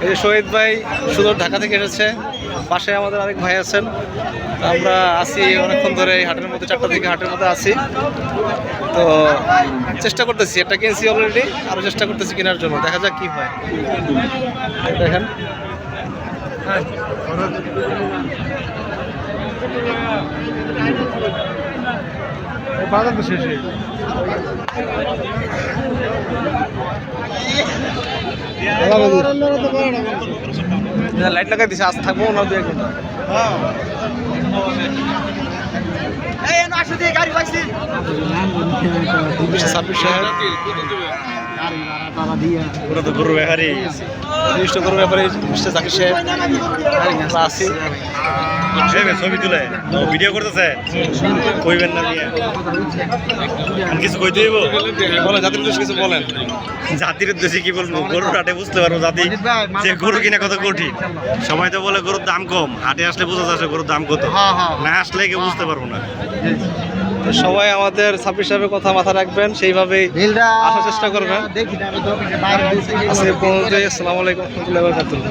এই যে শহীদ ভাই সুদূর ঢাকা থেকে এসেছে, পাশে আমাদের আরেক ভাই আছেন। আমরা আছি অনেকক্ষণ ধরে এই হাটের মধ্যে, 4টা থেকে হাটের মধ্যে আছি। তো চেষ্টা করতেছি, একটা কিনছি অলরেডি, আরও চেষ্টা করতেছি কেনার জন্য, দেখা যাক কি হয়। দেখেন বাজার তো শেষ। লাইট লাগাই দিছে, আজ থাকবো না 2-1 ঘন্টা। গরুর ব্যাপারে জাকির সাহেব আছি, ছবি তুলে ভিডিও করতেছে, কইবেন না কিছু কইতে হইব, বলেন জাতির উদ্দেশ্যে কিছু বলেন। জাতির উদ্দেশ্যে কি বলবো, গরুর হাটে বুঝতে পারবো জাতি যে গরু কিনা কত কঠিন। সবাই তো বলে গরুর দাম কম, হাটে আসলে বোঝা যাচ্ছে গরুর দাম কত, না আসলে কেউ বুঝতে পারবো না। সবাই আমাদের ছাব্বিশ সাহেবের কথা মাথা রাখবেন, সেইভাবেই আসার চেষ্টা করবেন। আসসালামু আলাইকুম রহমতুল্লাহি ওয়া বারাকাতুহু।